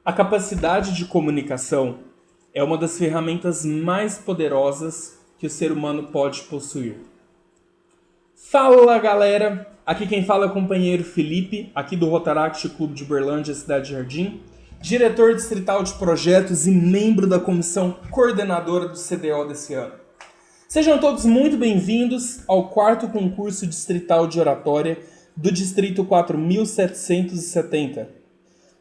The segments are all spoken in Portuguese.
A capacidade de comunicação é uma das ferramentas mais poderosas que o ser humano pode possuir. Fala galera, aqui quem fala é o companheiro Felipe, aqui do Rotaract Clube de Uberlândia, Cidade Jardim, diretor distrital de projetos e membro da comissão coordenadora do CDO desse ano. Sejam todos muito bem-vindos ao quarto concurso distrital de oratória do Distrito 4770.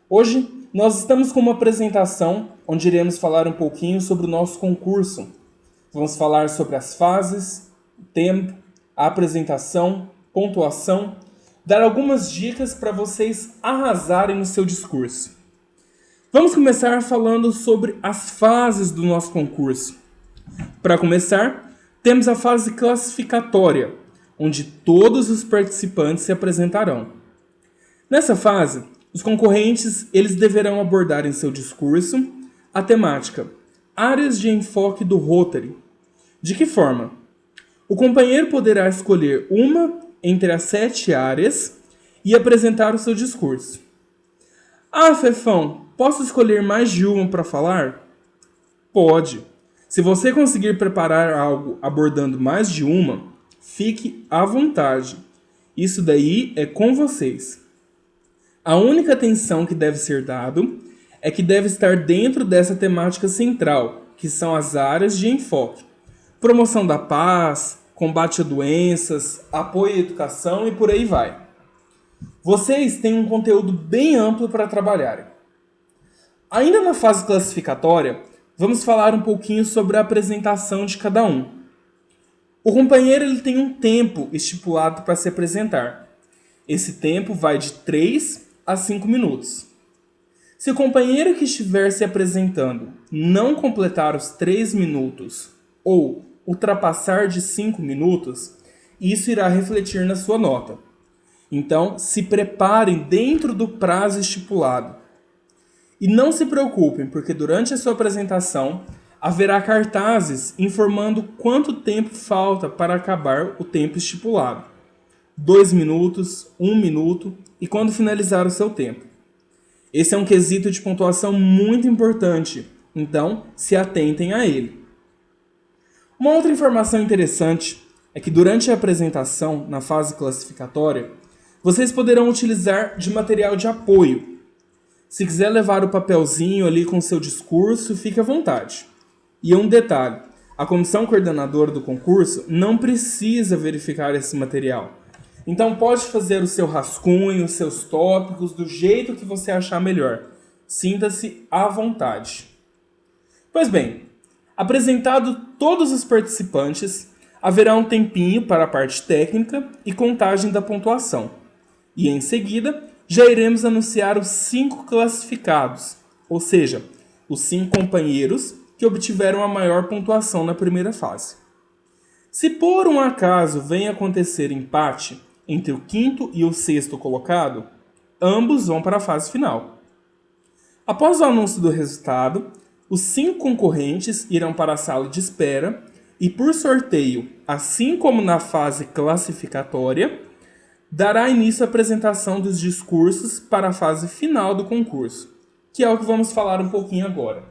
Hoje nós estamos com uma apresentação onde iremos falar um pouquinho sobre o nosso concurso. Vamos falar sobre as fases, o tempo, a apresentação, pontuação, dar algumas dicas para vocês arrasarem no seu discurso. Vamos começar falando sobre as fases do nosso concurso. Para começar, temos a fase classificatória, onde todos os participantes se apresentarão. Nessa fase, os concorrentes eles deverão abordar em seu discurso a temática áreas de enfoque do Rotary. De que forma? O companheiro poderá escolher uma entre as 7 áreas e apresentar o seu discurso. Ah, Fefão, posso escolher mais de uma para falar? Pode. Se você conseguir preparar algo abordando mais de uma, fique à vontade. Isso daí é com vocês. A única atenção que deve ser dado é que deve estar dentro dessa temática central, que são as áreas de enfoque. Promoção da paz, combate a doenças, apoio à educação e por aí vai. Vocês têm um conteúdo bem amplo para trabalharem. Ainda na fase classificatória, vamos falar um pouquinho sobre a apresentação de cada um. O companheiro ele tem um tempo estipulado para se apresentar. Esse tempo vai de 3 a 5 minutos. Se o companheiro que estiver se apresentando não completar os 3 minutos ou ultrapassar de 5 minutos, isso irá refletir na sua nota. Então, se preparem dentro do prazo estipulado. E não se preocupem, porque durante a sua apresentação haverá cartazes informando quanto tempo falta para acabar o tempo estipulado. 2 minutos, 1 minuto e quando finalizar o seu tempo. Esse é um quesito de pontuação muito importante, então se atentem a ele. Uma outra informação interessante é que durante a apresentação, na fase classificatória, vocês poderão utilizar de material de apoio. Se quiser levar o papelzinho ali com o seu discurso, fique à vontade. E um detalhe, a comissão coordenadora do concurso não precisa verificar esse material. Então pode fazer o seu rascunho, os seus tópicos, do jeito que você achar melhor. Sinta-se à vontade. Pois bem, apresentado todos os participantes, haverá um tempinho para a parte técnica e contagem da pontuação. E em seguida, já iremos anunciar os 5 classificados, ou seja, os 5 companheiros que obtiveram a maior pontuação na primeira fase. Se por um acaso venha acontecer empate entre o 5º e o 6º colocado, ambos vão para a fase final. Após o anúncio do resultado, os 5 concorrentes irão para a sala de espera e, por sorteio, assim como na fase classificatória, dará início à apresentação dos discursos para a fase final do concurso, que é o que vamos falar um pouquinho agora.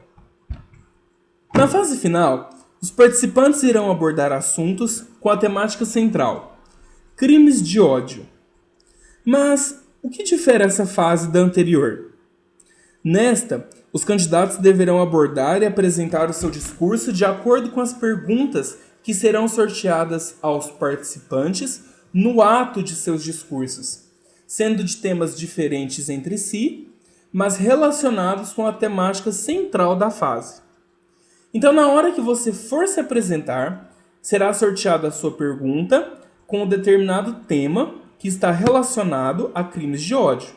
Na fase final, os participantes irão abordar assuntos com a temática central, crimes de ódio. Mas o que difere essa fase da anterior? Nesta, os candidatos deverão abordar e apresentar o seu discurso de acordo com as perguntas que serão sorteadas aos participantes no ato de seus discursos, sendo de temas diferentes entre si, mas relacionados com a temática central da fase. Então, na hora que você for se apresentar, será sorteada a sua pergunta com um determinado tema que está relacionado a crimes de ódio.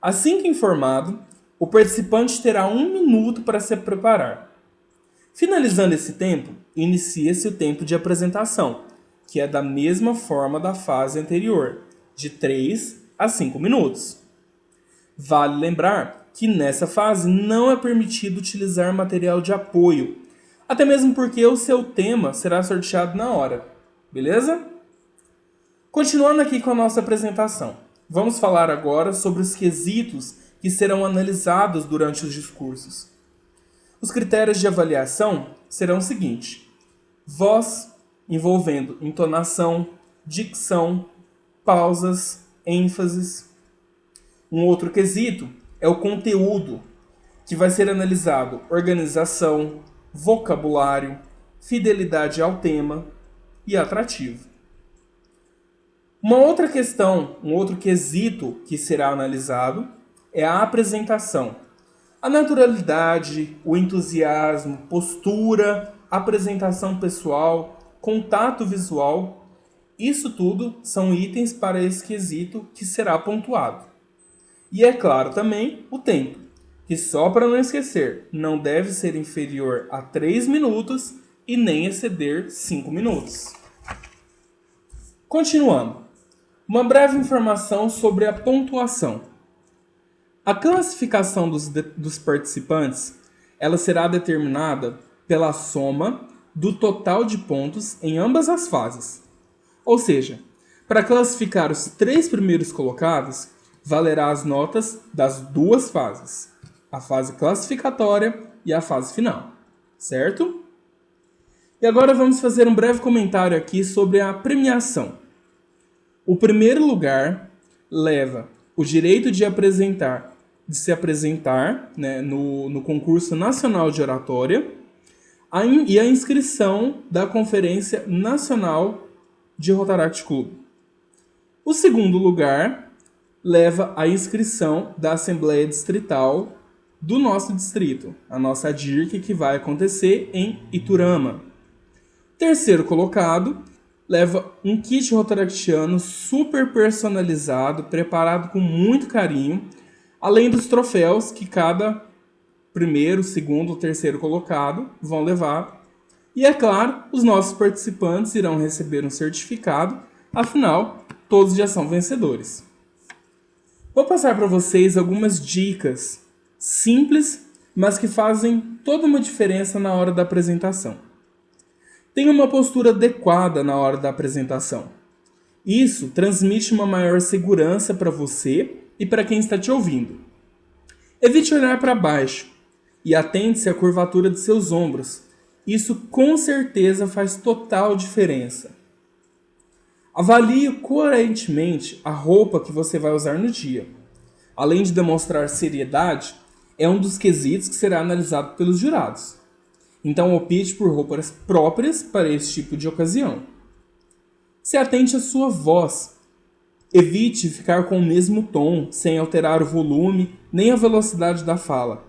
Assim que informado, o participante terá 1 minuto para se preparar. Finalizando esse tempo, inicia-se o tempo de apresentação, que é da mesma forma da fase anterior, de 3 a 5 minutos. Vale lembrar que nessa fase não é permitido utilizar material de apoio, até mesmo porque o seu tema será sorteado na hora, beleza? Continuando aqui com a nossa apresentação, vamos falar agora sobre os quesitos que serão analisados durante os discursos. Os critérios de avaliação serão os seguintes: voz, envolvendo entonação, dicção, pausas, ênfases. Um outro quesito é o conteúdo, que vai ser analisado organização, vocabulário, fidelidade ao tema e atrativo. Uma outra questão, um outro quesito que será analisado é a apresentação. A naturalidade, o entusiasmo, postura, apresentação pessoal, contato visual, isso tudo são itens para esse quesito que será pontuado. E é claro também o tempo, que só para não esquecer, não deve ser inferior a 3 minutos e nem exceder 5 minutos. Continuando, uma breve informação sobre a pontuação. A classificação dos participantes, ela será determinada pela soma do total de pontos em ambas as fases. Ou seja, para classificar os 3 primeiros colocados, valerá as notas das 2 fases, a fase classificatória e a fase final, certo? E agora vamos fazer um breve comentário aqui sobre a premiação. O primeiro lugar leva o direito de se apresentar, né, no concurso nacional de oratória e a inscrição da Conferência Nacional de Rotaract Club. O segundo lugar leva a inscrição da Assembleia Distrital do nosso distrito, a nossa DIRC, que vai acontecer em Iturama. Terceiro colocado leva um kit rotaractiano super personalizado, preparado com muito carinho, além dos troféus que cada primeiro, segundo ou terceiro colocado vão levar. E é claro, os nossos participantes irão receber um certificado, afinal, todos já são vencedores. Vou passar para vocês algumas dicas simples, mas que fazem toda uma diferença na hora da apresentação. Tenha uma postura adequada na hora da apresentação. Isso transmite uma maior segurança para você e para quem está te ouvindo. Evite olhar para baixo e atente-se à curvatura de seus ombros. Isso com certeza faz total diferença. Avalie coerentemente a roupa que você vai usar no dia. Além de demonstrar seriedade, é um dos quesitos que será analisado pelos jurados. Então opte por roupas próprias para esse tipo de ocasião. Se atente à sua voz. Evite ficar com o mesmo tom, sem alterar o volume nem a velocidade da fala.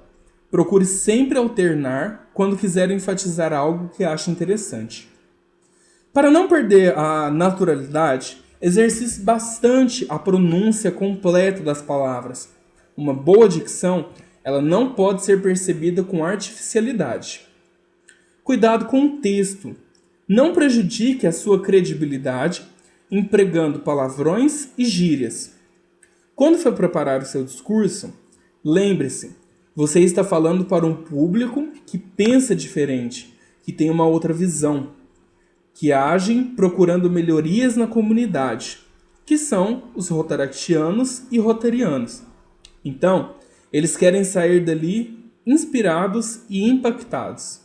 Procure sempre alternar quando quiser enfatizar algo que ache interessante. Para não perder a naturalidade, exercite bastante a pronúncia completa das palavras. Uma boa dicção, ela não pode ser percebida com artificialidade. Cuidado com o texto. Não prejudique a sua credibilidade empregando palavrões e gírias. Quando for preparar o seu discurso, lembre-se, você está falando para um público que pensa diferente, que tem uma outra visão, que agem procurando melhorias na comunidade, que são os rotaractianos e rotarianos. Então, eles querem sair dali inspirados e impactados.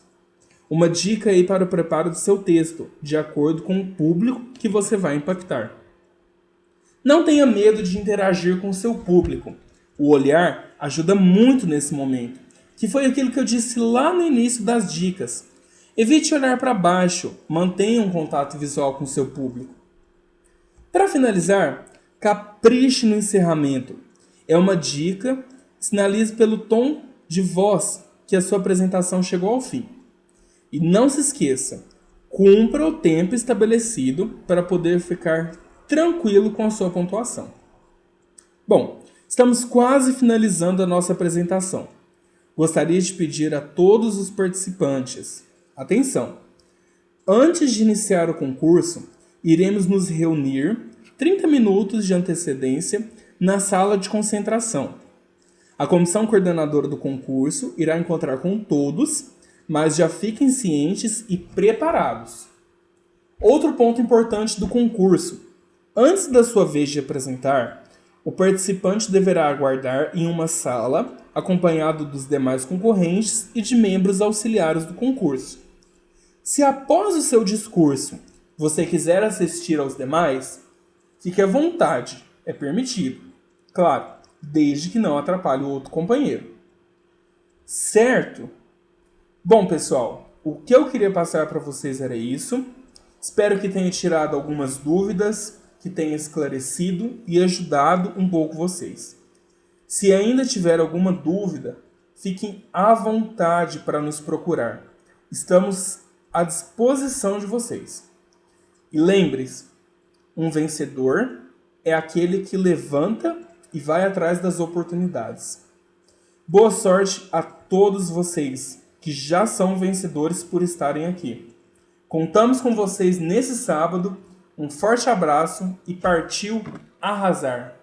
Uma dica aí para o preparo do seu texto, de acordo com o público que você vai impactar. Não tenha medo de interagir com o seu público. O olhar ajuda muito nesse momento, que foi aquilo que eu disse lá no início das dicas. Evite olhar para baixo, mantenha um contato visual com o seu público. Para finalizar, capriche no encerramento. É uma dica, sinalize pelo tom de voz que a sua apresentação chegou ao fim. E não se esqueça, cumpra o tempo estabelecido para poder ficar tranquilo com a sua pontuação. Bom, estamos quase finalizando a nossa apresentação. Gostaria de pedir a todos os participantes, atenção! Antes de iniciar o concurso, iremos nos reunir 30 minutos de antecedência na sala de concentração. A comissão coordenadora do concurso irá encontrar com todos, mas já fiquem cientes e preparados. Outro ponto importante do concurso: antes da sua vez de apresentar, O participante deverá aguardar em uma sala, acompanhado dos demais concorrentes e de membros auxiliares do concurso. Se após o seu discurso você quiser assistir aos demais, fique à vontade, é permitido. Claro, desde que não atrapalhe o outro companheiro. Certo? Bom, pessoal, o que eu queria passar para vocês era isso. Espero que tenha tirado algumas dúvidas, que tenha esclarecido e ajudado um pouco vocês. Se ainda tiver alguma dúvida, fiquem à vontade para nos procurar. Estamos à disposição de vocês. E lembre-se, um vencedor é aquele que levanta e vai atrás das oportunidades. Boa sorte a todos vocês que já são vencedores por estarem aqui. Contamos com vocês nesse sábado. Um forte abraço e partiu arrasar!